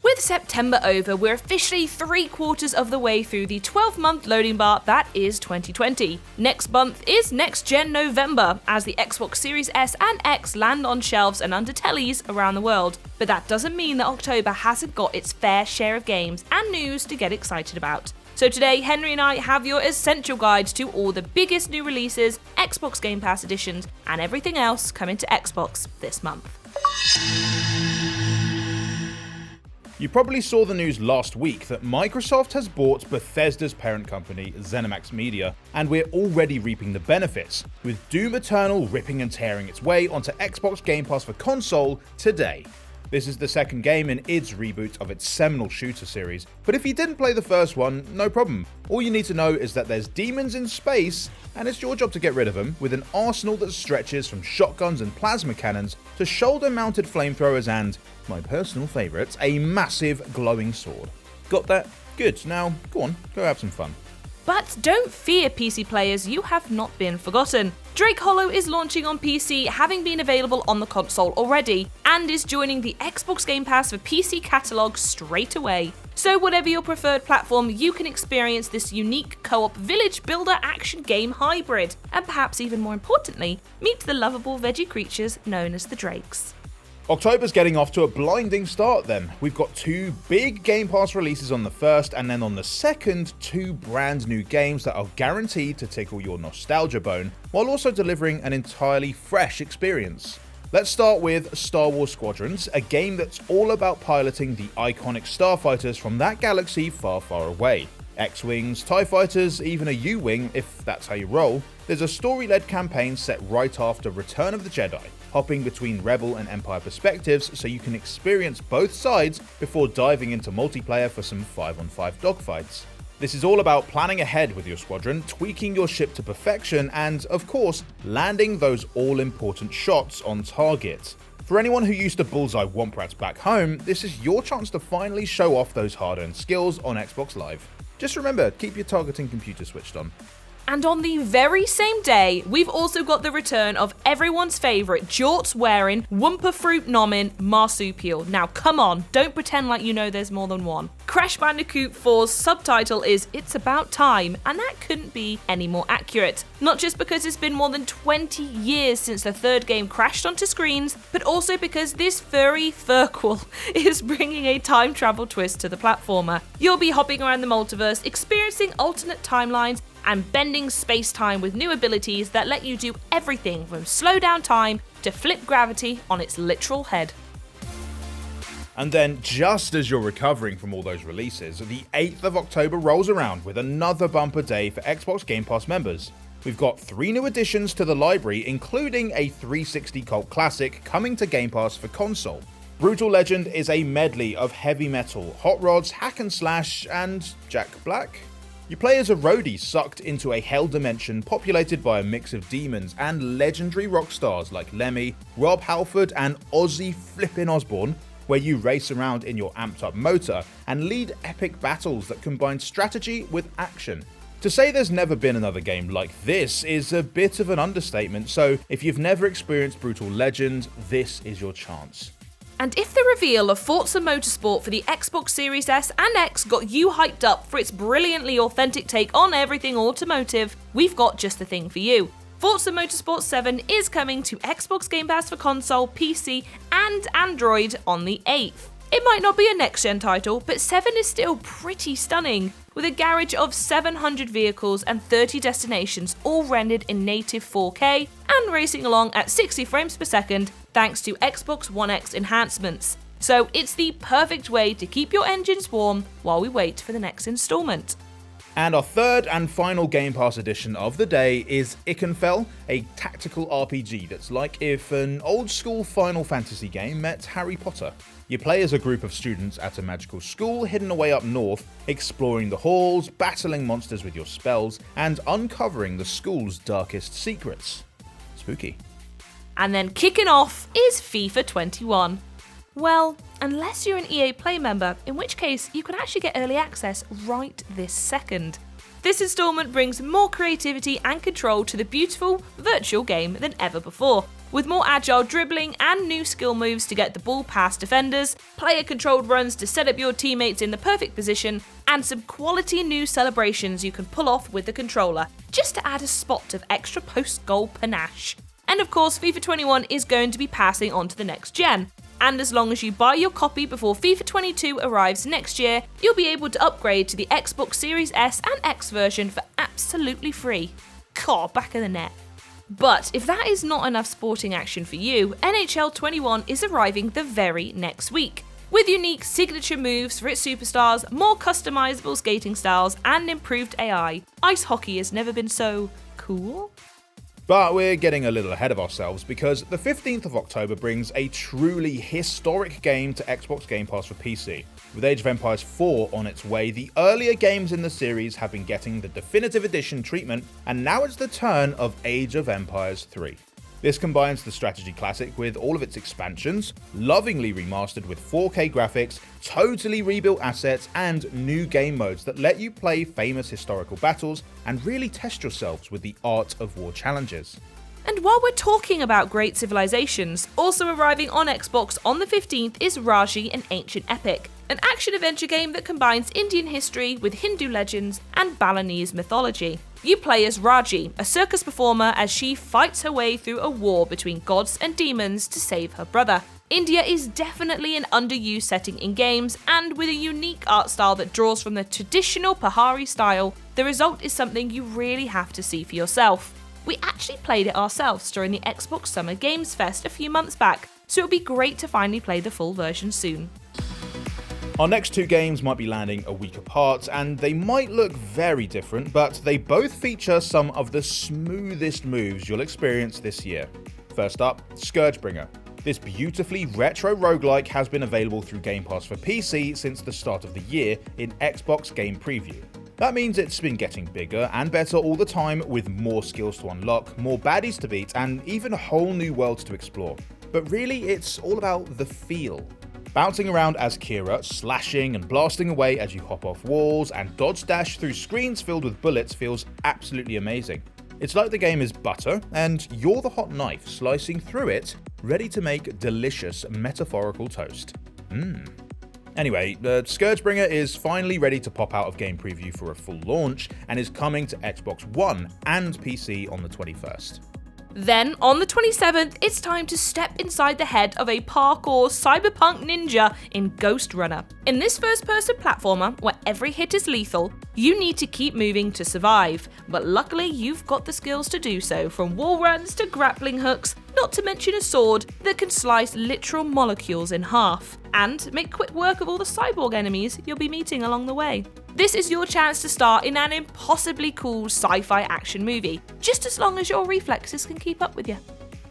With September over, we're officially 3/4 of the way through the 12-month loading bar that is 2020. Next month is Next Gen November, as the Xbox Series S and X land on shelves and under tellies around the world. But that doesn't mean that October hasn't got its fair share of games and news to get excited about. So today, Henry and I have your essential guide to all the biggest new releases, Xbox Game Pass editions, and everything else coming to Xbox this month. You probably saw the news last week that Microsoft has bought Bethesda's parent company, ZeniMax Media, and we're already reaping the benefits, with Doom Eternal ripping and tearing its way onto Xbox Game Pass for console today. This is the second game in id's reboot of its seminal shooter series, but if you didn't play the first one, no problem. All you need to know is that there's demons in space, and it's your job to get rid of them, with an arsenal that stretches from shotguns and plasma cannons to shoulder-mounted flamethrowers and, my personal favourite, a massive glowing sword. Got that? Good, now go on, go have some fun. But don't fear, PC players, you have not been forgotten. Drake Hollow is launching on PC, having been available on the console already, and is joining the Xbox Game Pass for PC catalogue straight away. So whatever your preferred platform, you can experience this unique co-op village builder action game hybrid, and perhaps even more importantly, meet the lovable veggie creatures known as the Drakes. October's getting off to a blinding start then. We've got 2 big Game Pass releases on the first, and then on the second, 2 brand new games that are guaranteed to tickle your nostalgia bone, while also delivering an entirely fresh experience. Let's start with Star Wars Squadrons, a game that's all about piloting the iconic starfighters from that galaxy far, far away. X-Wings, TIE Fighters, even a U-Wing, if that's how you roll. There's a story-led campaign set right after Return of the Jedi, hopping between Rebel and Empire perspectives so you can experience both sides before diving into multiplayer for some 5-on-5 dogfights. This is all about planning ahead with your squadron, tweaking your ship to perfection, and, of course, landing those all-important shots on target. For anyone who used to bullseye Womp Rats back home, this is your chance to finally show off those hard-earned skills on Xbox Live. Just remember, keep your targeting computer switched on. And on the very same day, we've also got the return of everyone's favourite jorts-wearing, Wumpa-fruit nomin marsupial. Now come on, don't pretend like you know there's more than one. Crash Bandicoot 4's subtitle is It's About Time, and that couldn't be any more accurate. Not just because it's been more than 20 years since the third game crashed onto screens, but also because this furry furquel is bringing a time travel twist to the platformer. You'll be hopping around the multiverse, experiencing alternate timelines, and bending space-time with new abilities that let you do everything from slow down time to flip gravity on its literal head. And then, just as you're recovering from all those releases, the 8th of October rolls around with another bumper day for Xbox Game Pass members. We've got 3 new additions to the library, including a 360 cult classic coming to Game Pass for console. Brütal Legend is a medley of heavy metal, hot rods, hack and slash, and Jack Black? You play as a roadie sucked into a hell dimension populated by a mix of demons and legendary rock stars like Lemmy, Rob Halford, and Ozzy Flippin' Osbourne, where you race around in your amped up motor and lead epic battles that combine strategy with action. To say there's never been another game like this is a bit of an understatement, so if you've never experienced Brütal Legend, this is your chance. And if the reveal of Forza Motorsport for the Xbox Series S and X got you hyped up for its brilliantly authentic take on everything automotive, we've got just the thing for you. Forza Motorsport 7 is coming to Xbox Game Pass for console, PC, and Android on the 8th. It might not be a next-gen title, but 7 is still pretty stunning, with a garage of 700 vehicles and 30 destinations all rendered in native 4K and racing along at 60 frames per second thanks to Xbox One X enhancements. So it's the perfect way to keep your engines warm while we wait for the next installment. And our third and final Game Pass edition of the day is Ikenfell, a tactical RPG that's like if an old school Final Fantasy game met Harry Potter. You play as a group of students at a magical school hidden away up north, exploring the halls, battling monsters with your spells, and uncovering the school's darkest secrets. Spooky. And then kicking off is FIFA 21. Well, unless you're an EA Play member, in which case you can actually get early access right this second. This installment brings more creativity and control to the beautiful virtual game than ever before, with more agile dribbling and new skill moves to get the ball past defenders, player-controlled runs to set up your teammates in the perfect position, and some quality new celebrations you can pull off with the controller, just to add a spot of extra post-goal panache. And of course, FIFA 21 is going to be passing on to the next gen, and as long as you buy your copy before FIFA 22 arrives next year, you'll be able to upgrade to the Xbox Series S and X version for absolutely free. God, back of the net. But if that is not enough sporting action for you, NHL 21 is arriving the very next week, with unique signature moves for its superstars, more customizable skating styles, and improved AI. Ice hockey has never been so cool. But we're getting a little ahead of ourselves because the 15th of October brings a truly historic game to Xbox Game Pass for PC. With Age of Empires 4 on its way, the earlier games in the series have been getting the Definitive Edition treatment, and now it's the turn of Age of Empires 3. This combines the strategy classic with all of its expansions, lovingly remastered with 4K graphics, totally rebuilt assets, and new game modes that let you play famous historical battles and really test yourselves with the art of war challenges. And while we're talking about great civilizations, also arriving on Xbox on the 15th is Raji, an ancient epic, an action-adventure game that combines Indian history with Hindu legends and Balinese mythology. You play as Raji, a circus performer, as she fights her way through a war between gods and demons to save her brother. India is definitely an underused setting in games, and with a unique art style that draws from the traditional Pahari style, the result is something you really have to see for yourself. We actually played it ourselves during the Xbox Summer Games Fest a few months back, so it'll be great to finally play the full version soon. Our next two games might be landing a week apart, and they might look very different, but they both feature some of the smoothest moves you'll experience this year. First up, ScourgeBringer. This beautifully retro roguelike has been available through Game Pass for PC since the start of the year in Xbox Game Preview. That means it's been getting bigger and better all the time, with more skills to unlock, more baddies to beat, and even whole new worlds to explore. But really, it's all about the feel. Bouncing around as Kira, slashing and blasting away as you hop off walls and dodge dash through screens filled with bullets feels absolutely amazing. It's like the game is butter and you're the hot knife slicing through it, ready to make delicious metaphorical toast. Anyway, ScourgeBringer is finally ready to pop out of Game Preview for a full launch and is coming to Xbox One and PC on the 21st. Then, on the 27th, it's time to step inside the head of a parkour cyberpunk ninja in Ghostrunner. In this first-person platformer, where every hit is lethal, you need to keep moving to survive, but luckily you've got the skills to do so, from wall runs to grappling hooks, not to mention a sword that can slice literal molecules in half, and make quick work of all the cyborg enemies you'll be meeting along the way. This is your chance to star in an impossibly cool sci-fi action movie, just as long as your reflexes can keep up with you.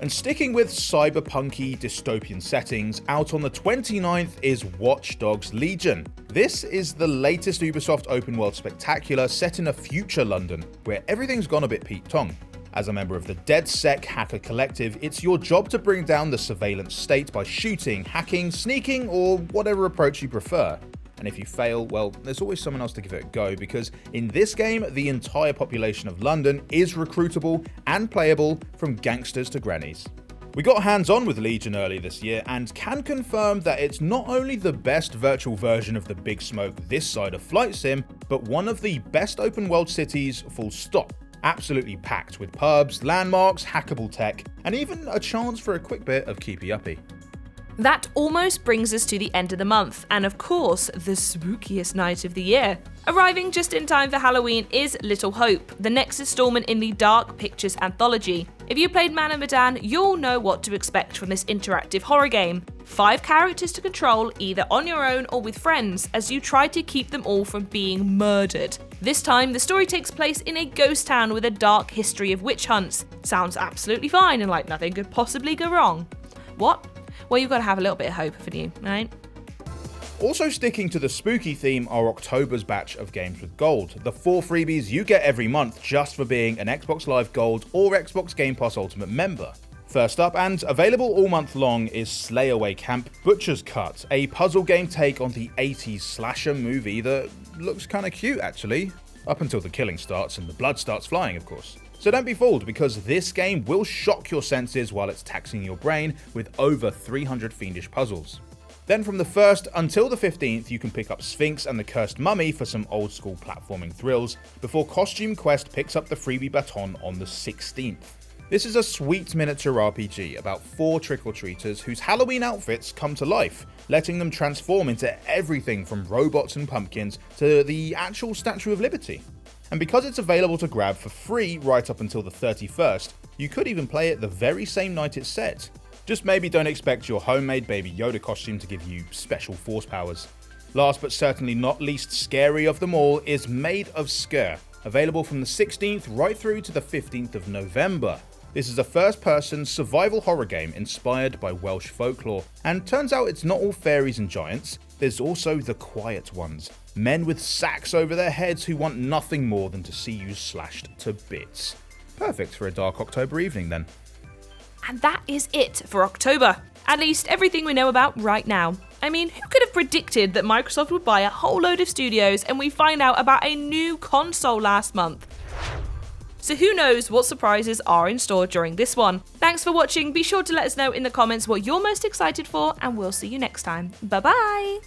And sticking with cyberpunky dystopian settings, out on the 29th is Watch Dogs Legion. This is the latest Ubisoft open world spectacular set in a future London, where everything's gone a bit Pete Tong. As a member of the DedSec hacker collective, it's your job to bring down the surveillance state by shooting, hacking, sneaking, or whatever approach you prefer. And if you fail, well, there's always someone else to give it a go, because in this game, the entire population of London is recruitable and playable, from gangsters to grannies. We got hands-on with Legion early this year and can confirm that it's not only the best virtual version of the Big Smoke this side of Flight Sim, but one of the best open world cities, full stop. Absolutely packed with pubs, landmarks, hackable tech, and even a chance for a quick bit of keepy-uppy. That almost brings us to the end of the month, and of course, the spookiest night of the year. Arriving just in time for Halloween is Little Hope, the next installment in the Dark Pictures Anthology. If you played Man of Medan, you'll know what to expect from this interactive horror game. 5 characters to control, either on your own or with friends, as you try to keep them all from being murdered. This time, the story takes place in a ghost town with a dark history of witch hunts. Sounds absolutely fine and like nothing could possibly go wrong. What? Well, you've got to have a little bit of hope, haven't you, right? Also sticking to the spooky theme are October's batch of games with gold, the 4 freebies you get every month just for being an Xbox Live Gold or Xbox Game Pass Ultimate member. First up, and available all month long, is Slayaway Camp Butcher's Cut, a puzzle game take on the 80s slasher movie that looks kinda cute actually. Up until the killing starts and the blood starts flying, of course. So don't be fooled, because this game will shock your senses while it's taxing your brain with over 300 fiendish puzzles. Then from the 1st until the 15th, you can pick up Sphinx and the Cursed Mummy for some old school platforming thrills, before Costume Quest picks up the freebie baton on the 16th. This is a sweet miniature RPG about 4 trick-or-treaters whose Halloween outfits come to life, letting them transform into everything from robots and pumpkins to the actual Statue of Liberty. And because it's available to grab for free right up until the 31st, you could even play it the very same night it's set. Just maybe don't expect your homemade Baby Yoda costume to give you special force powers. Last but certainly not least scary of them all is Made of Sker, available from the 16th right through to the 15th of November. This is a first-person survival horror game inspired by Welsh folklore, and turns out it's not all fairies and giants, there's also the quiet ones, men with sacks over their heads who want nothing more than to see you slashed to bits. Perfect for a dark October evening then. And that is it for October. At least everything we know about right now. I mean, who could have predicted that Microsoft would buy a whole load of studios and we find out about a new console last month? So who knows what surprises are in store during this one. Thanks for watching, be sure to let us know in the comments what you're most excited for, and we'll see you next time. Bye bye!